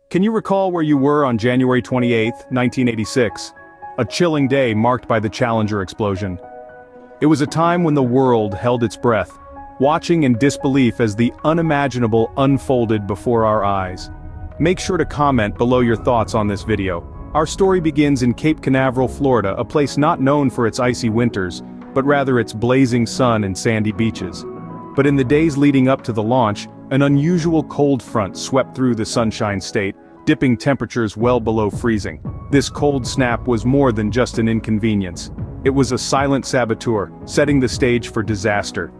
Can you recall where you were on January 28, 1986? A chilling day marked by the Challenger explosion. It was a time when the world held its breath, watching in disbelief as the unimaginable unfolded before our eyes. Make sure to comment below your thoughts on this video. Our story begins in Cape Canaveral, Florida, a place not known for its icy winters, but rather its blazing sun and sandy beaches. But in the days leading up to the launch, an unusual cold front swept through the Sunshine State, dipping temperatures well below freezing. This cold snap was more than just an inconvenience. It was a silent saboteur, setting the stage for disaster.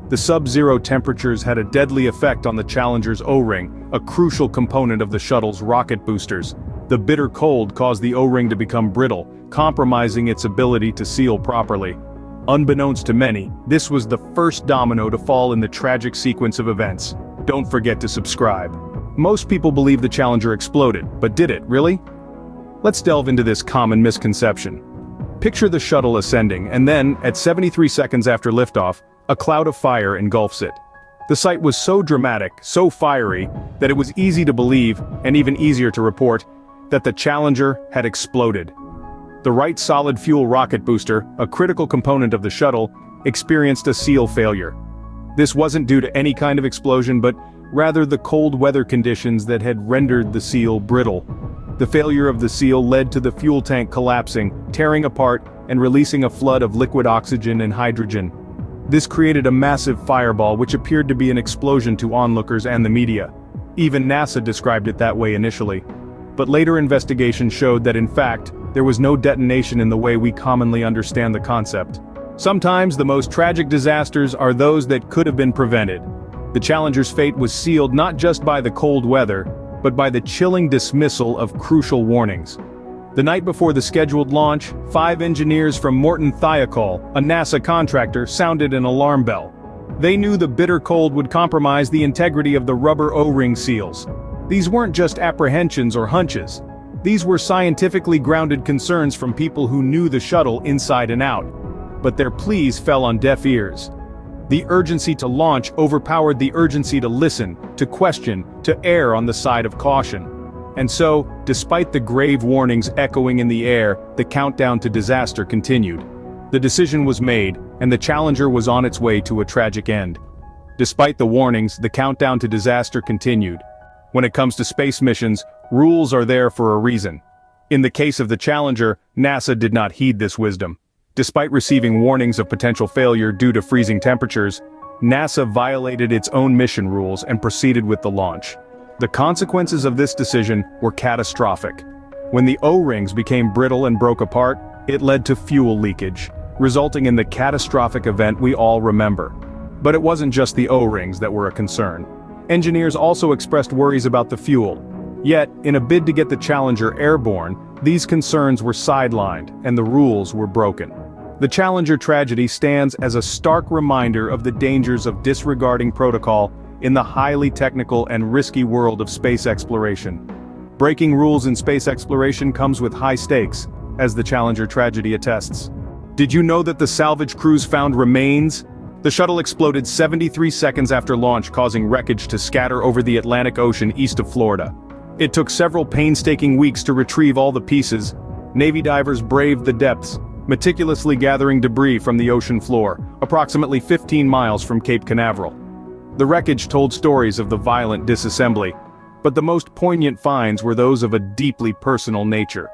The sub-zero temperatures had a deadly effect on the Challenger's O-ring, a crucial component of the shuttle's rocket boosters. The bitter cold caused the O-ring to become brittle, compromising its ability to seal properly. Unbeknownst to many, this was the first domino to fall in the tragic sequence of events. Don't forget to subscribe. Most people believe the Challenger exploded, but did it, really? Let's delve into this common misconception. Picture the shuttle ascending, and then, at 73 seconds after liftoff, a cloud of fire engulfs it. The sight was so dramatic, so fiery, that it was easy to believe, and even easier to report, that the Challenger had exploded. The right solid fuel rocket booster, a critical component of the shuttle, experienced a seal failure. This wasn't due to any kind of explosion, but rather the cold weather conditions that had rendered the seal brittle. The failure of the seal led to the fuel tank collapsing, tearing apart, and releasing a flood of liquid oxygen and hydrogen. This created a massive fireball which appeared to be an explosion to onlookers and the media. Even NASA described it that way initially. But later investigation showed that in fact, there was no detonation in the way we commonly understand the concept. Sometimes the most tragic disasters are those that could have been prevented. The Challenger's fate was sealed not just by the cold weather, but by the chilling dismissal of crucial warnings. The night before the scheduled launch, 5 engineers from Morton Thiokol, a NASA contractor, sounded an alarm bell. They knew the bitter cold would compromise the integrity of the rubber O-ring seals. These weren't just apprehensions or hunches. These were scientifically grounded concerns from people who knew the shuttle inside and out. But their pleas fell on deaf ears. The urgency to launch overpowered the urgency to listen, to question, to err on the side of caution. And so, despite the grave warnings echoing in the air, the countdown to disaster continued. The decision was made, and the Challenger was on its way to a tragic end. Despite the warnings, the countdown to disaster continued. When it comes to space missions, rules are there for a reason. In the case of the Challenger, NASA did not heed this wisdom. Despite receiving warnings of potential failure due to freezing temperatures, NASA violated its own mission rules and proceeded with the launch. The consequences of this decision were catastrophic. When the O-rings became brittle and broke apart, it led to fuel leakage, resulting in the catastrophic event we all remember. But it wasn't just the O-rings that were a concern. Engineers also expressed worries about the fuel. Yet, in a bid to get the Challenger airborne, these concerns were sidelined and the rules were broken. The Challenger tragedy stands as a stark reminder of the dangers of disregarding protocol in the highly technical and risky world of space exploration. Breaking rules in space exploration comes with high stakes, as the Challenger tragedy attests. Did you know that the salvage crews found remains? The shuttle exploded 73 seconds after launch, causing wreckage to scatter over the Atlantic Ocean east of Florida. It took several painstaking weeks to retrieve all the pieces. Navy divers braved the depths, meticulously gathering debris from the ocean floor, approximately 15 miles from Cape Canaveral. The wreckage told stories of the violent disassembly, but the most poignant finds were those of a deeply personal nature.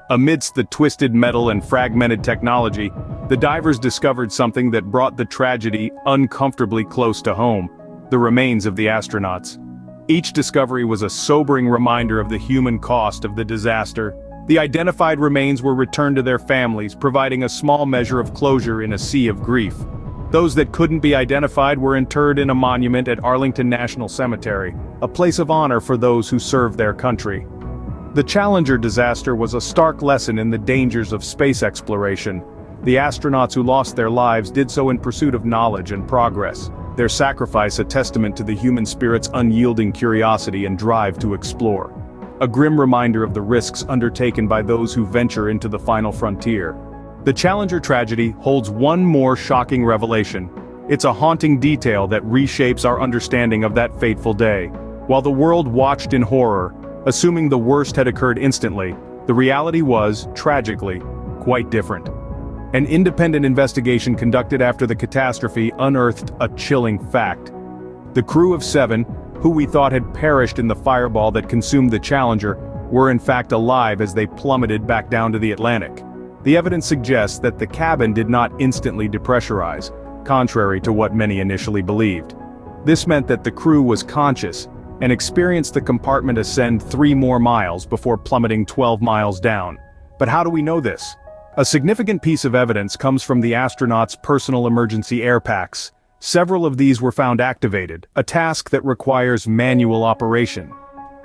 Amidst the twisted metal and fragmented technology, the divers discovered something that brought the tragedy uncomfortably close to home: the remains of the astronauts. Each discovery was a sobering reminder of the human cost of the disaster. The identified remains were returned to their families, providing a small measure of closure in a sea of grief. Those that couldn't be identified were interred in a monument at Arlington National Cemetery, a place of honor for those who served their country. The Challenger disaster was a stark lesson in the dangers of space exploration. The astronauts who lost their lives did so in pursuit of knowledge and progress, their sacrifice a testament to the human spirit's unyielding curiosity and drive to explore. A grim reminder of the risks undertaken by those who venture into the final frontier. The Challenger tragedy holds one more shocking revelation. It's a haunting detail that reshapes our understanding of that fateful day. While the world watched in horror, Assuming the worst had occurred instantly, the reality was, tragically, quite different. An independent investigation conducted after the catastrophe unearthed a chilling fact. The crew of 7, who we thought had perished in the fireball that consumed the Challenger, were in fact alive as they plummeted back down to the Atlantic. The evidence suggests that the cabin did not instantly depressurize, contrary to what many initially believed. This meant that the crew was conscious and experienced the compartment ascend 3 more miles before plummeting 12 miles down. But how do we know this? A significant piece of evidence comes from the astronauts' personal emergency air packs. Several of these were found activated, a task that requires manual operation.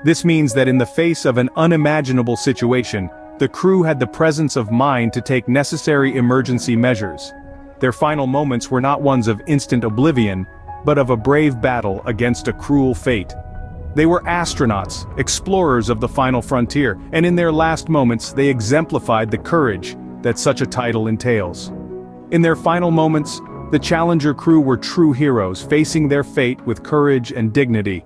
This means that in the face of an unimaginable situation, the crew had the presence of mind to take necessary emergency measures. Their final moments were not ones of instant oblivion, but of a brave battle against a cruel fate. They were astronauts, explorers of the final frontier, and in their last moments they exemplified the courage that such a title entails. In their final moments, the Challenger crew were true heroes, facing their fate with courage and dignity.